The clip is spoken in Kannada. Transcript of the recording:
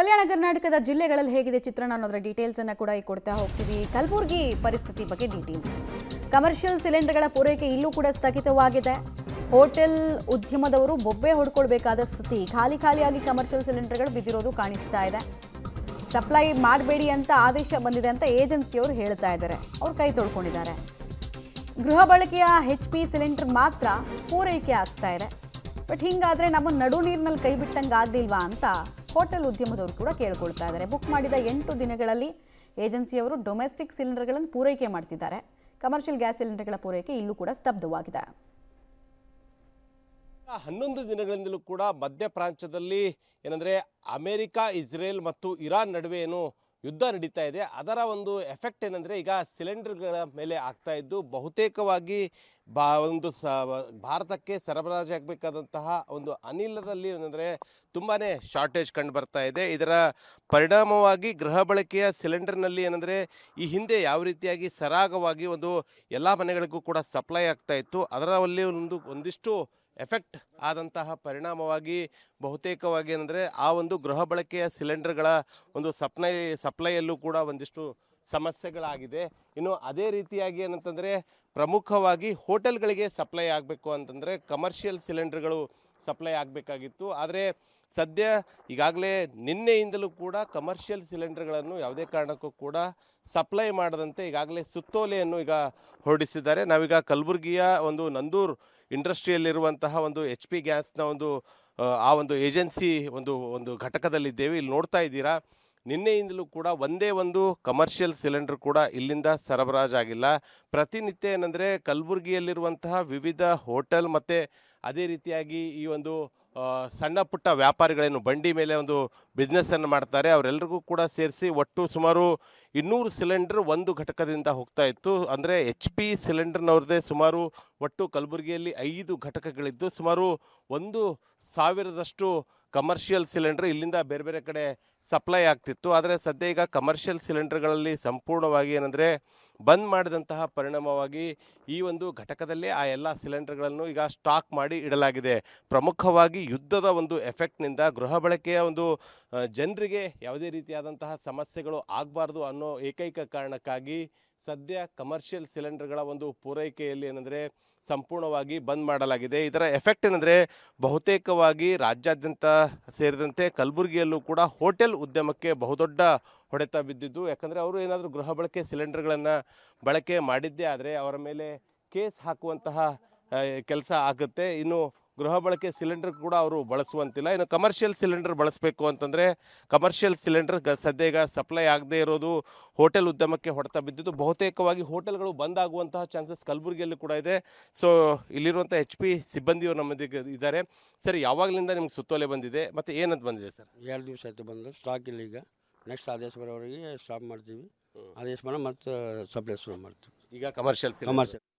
ಕಲ್ಯಾಣ ಕರ್ನಾಟಕದ ಜಿಲ್ಲೆಗಳಲ್ಲಿ ಹೇಗಿದೆ ಚಿತ್ರಣ ಅನ್ನೋದರ ಡೀಟೇಲ್ಸ್ ಅನ್ನು ಕೂಡ ಈಗ ಕೊಡ್ತಾ ಹೋಗ್ತೀವಿ. ಕಲಬುರಗಿ ಪರಿಸ್ಥಿತಿ ಬಗ್ಗೆ ಡೀಟೇಲ್ಸ್. ಕಮರ್ಷಿಯಲ್ ಸಿಲಿಂಡರ್ಗಳ ಪೂರೈಕೆ ಇಲ್ಲೂ ಕೂಡ ಸ್ಥಗಿತವಾಗಿದೆ. ಹೋಟೆಲ್ ಉದ್ಯಮದವರು ಬೊಬ್ಬೆ ಹೊಡ್ಕೊಳ್ಬೇಕಾದ ಸ್ಥಿತಿ. ಖಾಲಿಯಾಗಿ ಕಮರ್ಷಿಯಲ್ ಸಿಲಿಂಡರ್ಗಳು ಬಿದ್ದಿರೋದು ಕಾಣಿಸ್ತಾ ಇದೆ. ಸಪ್ಲೈ ಮಾಡಬೇಡಿ ಅಂತ ಆದೇಶ ಬಂದಿದೆ ಅಂತ ಏಜೆನ್ಸಿಯವರು ಹೇಳ್ತಾ ಇದ್ದಾರೆ. ಅವ್ರು ಕೈ ತೊಳ್ಕೊಂಡಿದ್ದಾರೆ. ಗೃಹ ಬಳಕೆಯ HP ಸಿಲಿಂಡರ್ ಮಾತ್ರ ಪೂರೈಕೆ ಆಗ್ತಾ ಇದೆ. ಬಟ್ ಹಿಂಗಾದ್ರೆ ನಮ್ಮ ನಡು ನೀರಿನಲ್ಲಿ ಕೈ ಬಿಟ್ಟಂಗೆ ಆಗಲಿಲ್ವಾ ಅಂತ ಹೋಟೆಲ್ ಉದ್ಯಮದವರು ಕೂಡ ಕೇಳ್ಕೊಳ್ತಾ ಇದ್ದಾರೆ. ಬುಕ್ ಮಾಡಿದ 8 ದಿನಗಳಲ್ಲಿ ಏಜೆನ್ಸಿಯವರು ಡೊಮೆಸ್ಟಿಕ್ ಸಿಲಿಂಡರ್ಗಳನ್ನು ಪೂರೈಕೆ ಮಾಡ್ತಿದ್ದಾರೆ. ಕಮರ್ಷಿಯಲ್ ಗ್ಯಾಸ್ ಸಿಲಿಂಡರ್ಗಳ ಪೂರೈಕೆ ಇಲ್ಲೂ ಕೂಡ ಸ್ತಬ್ಧವಾಗಿದೆ. 11 ದಿನಗಳಿಂದಲೂ ಕೂಡ ಮಧ್ಯ ಪ್ರಾಂತ್ಯದಲ್ಲಿ ಏನಂದರೆ ಅಮೆರಿಕ, ಇಸ್ರೇಲ್ ಮತ್ತು ಇರಾನ್ ನಡುವೆ ಏನು ಯುದ್ಧ ನಡೀತಾ ಇದೆ, ಅದರ ಒಂದು ಎಫೆಕ್ಟ್ ಏನಂದರೆ ಈಗ ಸಿಲಿಂಡರ್ಗಳ ಮೇಲೆ ಆಗ್ತಾ ಇದ್ದು ಬಹುತೇಕವಾಗಿ ಭಾರತಕ್ಕೆ ಸರಬರಾಜಾಗಬೇಕಾದಂತಹ ಒಂದು ಅನಿಲದಲ್ಲಿ ಏನಂದರೆ ತುಂಬಾ ಶಾರ್ಟೇಜ್ ಕಂಡು ಬರ್ತಾ ಇದೆ. ಇದರ ಪರಿಣಾಮವಾಗಿ ಗೃಹ ಬಳಕೆಯ ಸಿಲಿಂಡರ್ನಲ್ಲಿ ಏನಂದರೆ ಈ ಹಿಂದೆ ಯಾವ ರೀತಿಯಾಗಿ ಸರಾಗವಾಗಿ ಒಂದು ಎಲ್ಲ ಮನೆಗಳಿಗೂ ಕೂಡ ಸಪ್ಲೈ ಆಗ್ತಾ ಇತ್ತು, ಅದರಲ್ಲಿ ಒಂದಿಷ್ಟು ಎಫೆಕ್ಟ್ ಆದಂತಹ ಪರಿಣಾಮವಾಗಿ ಬಹುತೇಕವಾಗಿ ಏನಂದರೆ ಆ ಒಂದು ಗೃಹ ಬಳಕೆಯ ಸಿಲಿಂಡರ್ಗಳ ಒಂದು ಸಪ್ಲೈಯಲ್ಲೂ ಕೂಡ ಒಂದಿಷ್ಟು ಸಮಸ್ಯೆಗಳಾಗಿದೆ. ಇನ್ನು ಅದೇ ರೀತಿಯಾಗಿ ಏನಂತಂದರೆ ಪ್ರಮುಖವಾಗಿ ಹೋಟೆಲ್ಗಳಿಗೆ ಸಪ್ಲೈ ಆಗಬೇಕು ಅಂತಂದರೆ ಕಮರ್ಷಿಯಲ್ ಸಿಲಿಂಡರ್ಗಳು ಸಪ್ಲೈ ಆಗಬೇಕಾಗಿತ್ತು. ಆದರೆ ಸದ್ಯ ಈಗಾಗಲೇ ನಿನ್ನೆಯಿಂದಲೂ ಕೂಡ ಕಮರ್ಷಿಯಲ್ ಸಿಲಿಂಡರ್ಗಳನ್ನು ಯಾವುದೇ ಕಾರಣಕ್ಕೂ ಕೂಡ ಸಪ್ಲೈ ಮಾಡದಂತೆ ಈಗಾಗಲೇ ಸುತ್ತೋಲೆಯನ್ನು ಈಗ ಹೊರಡಿಸಿದ್ದಾರೆ. ನಾವೀಗ ಕಲಬುರಗಿಯ ಒಂದು ನಂದೂರ್ ಇಂಡಸ್ಟ್ರಿಯಲ್ಲಿರುವಂತಹ ಒಂದು HP ಗ್ಯಾಸ್ನ ಆ ಒಂದು ಏಜೆನ್ಸಿ ಒಂದು ಘಟಕದಲ್ಲಿದ್ದೇವೆ. ಇಲ್ಲಿ ನೋಡ್ತಾ ಇದ್ದೀರಾ, ನಿನ್ನೆಯಿಂದಲೂ ಕೂಡ ಒಂದೇ ಒಂದು ಕಮರ್ಷಿಯಲ್ ಸಿಲಿಂಡರ್ ಕೂಡ ಇಲ್ಲಿಂದ ಸರಬರಾಜಾಗಿಲ್ಲ. ಪ್ರತಿನಿತ್ಯ ಏನಂದರೆ ಕಲಬುರಗಿಯಲ್ಲಿರುವಂತಹ ವಿವಿಧ ಹೋಟೆಲ್ ಮತ್ತು ಅದೇ ರೀತಿಯಾಗಿ ಈ ಒಂದು ಸಣ್ಣ ಪುಟ್ಟ ವ್ಯಾಪಾರಿಗಳೇನು ಬಂಡಿ ಮೇಲೆ ಒಂದು ಬಿಸ್ನೆಸ್ಸನ್ನು ಮಾಡ್ತಾರೆ, ಅವರೆಲ್ಲರಿಗೂ ಕೂಡ ಸೇರಿಸಿ ಒಟ್ಟು ಸುಮಾರು 200 ಸಿಲಿಂಡರ್ ಒಂದು ಘಟಕದಿಂದ ಹೋಗ್ತಾ ಇತ್ತು. ಅಂದರೆ HP ಸಿಲಿಂಡರ್ನವ್ರದ್ದೇ ಸುಮಾರು ಒಟ್ಟು ಕಲಬುರಗಿಯಲ್ಲಿ 5 ಘಟಕಗಳಿದ್ದು ಸುಮಾರು 1,000ದಷ್ಟು ಕಮರ್ಷಿಯಲ್ ಸಿಲಿಂಡರ್ ಇಲ್ಲಿಂದ ಬೇರೆ ಬೇರೆ ಕಡೆ ಸಪ್ಲೈ ಆಗ್ತಿತ್ತು. ಆದರೆ ಸದ್ಯ ಈಗ ಕಮರ್ಷಿಯಲ್ ಸಿಲಿಂಡರ್ಗಳಲ್ಲಿ ಸಂಪೂರ್ಣವಾಗಿ ಏನಂದರೆ ಬಂದ್ ಮಾಡಿದಂತಹ ಪರಿಣಾಮವಾಗಿ ಈ ಒಂದು ಘಟಕದಲ್ಲೇ ಆ ಎಲ್ಲ ಸಿಲಿಂಡರ್ಗಳನ್ನು ಈಗ ಸ್ಟಾಕ್ ಮಾಡಿ ಇಡಲಾಗಿದೆ. ಪ್ರಮುಖವಾಗಿ ಯುದ್ಧದ ಒಂದು ಎಫೆಕ್ಟ್ನಿಂದ ಗೃಹ ಬಳಕೆಯ ಒಂದು ಜನರಿಗೆ ಯಾವುದೇ ರೀತಿಯಾದಂತಹ ಸಮಸ್ಯೆಗಳು ಆಗಬಾರ್ದು ಅನ್ನೋ ಏಕೈಕ ಕಾರಣಕ್ಕಾಗಿ ಸದ್ಯ ಕಮರ್ಷಿಯಲ್ ಸಿಲಿಂಡರ್ಗಳ ಒಂದು ಪೂರೈಕೆಯಲ್ಲಿ ಏನಂದರೆ ಸಂಪೂರ್ಣವಾಗಿ ಬಂದ್ ಮಾಡಲಾಗಿದೆ. ಇದರ ಎಫೆಕ್ಟ್ ಏನಂದರೆ ಬಹುತೇಕವಾಗಿ ರಾಜ್ಯಾದ್ಯಂತ ಸೇರಿದಂತೆ ಕಲಬುರಗಿಯಲ್ಲೂ ಕೂಡ ಹೋಟೆಲ್ ಉದ್ಯಮಕ್ಕೆ ಬಹುದೊಡ್ಡ ಹೊಡೆತ ಬಿದ್ದಿದ್ದು. ಯಾಕಂದರೆ ಅವರು ಏನಾದರೂ ಗೃಹ ಬಳಕೆ ಸಿಲಿಂಡರ್ಗಳನ್ನು ಬಳಕೆ ಮಾಡಿದ್ದೇ ಆದರೆ ಅವರ ಮೇಲೆ ಕೇಸ್ ಹಾಕುವಂತಹ ಕೆಲಸ ಆಗುತ್ತೆ. ಇನ್ನು ಗೃಹ ಬಳಕೆ ಸಿಲಿಂಡರ್ ಕೂಡ ಅವರು ಬಳಸುವಂತಿಲ್ಲ. ಇನ್ನು ಕಮರ್ಷಿಯಲ್ ಸಿಲಿಂಡರ್ ಬಳಸಬೇಕು ಅಂತಂದರೆ ಕಮರ್ಷಿಯಲ್ ಸಿಲಿಂಡರ್ ಸದ್ಯ ಈಗ ಸಪ್ಲೈ ಆಗದೇ ಇರೋದು ಹೋಟೆಲ್ ಉದ್ಯಮಕ್ಕೆ ಹೊಡೆತ ಬಿದ್ದಿದ್ದು. ಬಹುತೇಕವಾಗಿ ಹೋಟೆಲ್ಗಳು ಬಂದ್ ಆಗುವಂತಹ ಚಾನ್ಸಸ್ ಕಲಬುರಗಿಯಲ್ಲಿ ಕೂಡ ಇದೆ. ಸೊ ಇಲ್ಲಿರುವಂಥ HP ಸಿಬ್ಬಂದಿಯವರು ನಮ್ಮದಿಗೆ ಇದ್ದಾರೆ. ಸರ್, ಯಾವಾಗಲಿಂದ ನಿಮ್ಗೆ ಸುತ್ತೋಲೆ ಬಂದಿದೆ ಮತ್ತು ಏನಂತ ಬಂದಿದೆ ಸರ್? 2 ದಿವಸ ಆಯ್ತು ಬಂದು, ಸ್ಟಾಕ್ ಇಲ್ಲ. ಈಗ ನೆಕ್ಸ್ಟ್ ಆದೇಶ ಬರೋವರೆಗೆ ಸ್ಟಾಪ್ ಮಾಡ್ತೀವಿ. ಆದೇಶ ಬಂದ ಮತ್ತೆ ಸಪ್ಲೈ ಶುರು ಮಾಡ್ತೀವಿ. ಈಗ ಕಮರ್ಷಿಯಲ್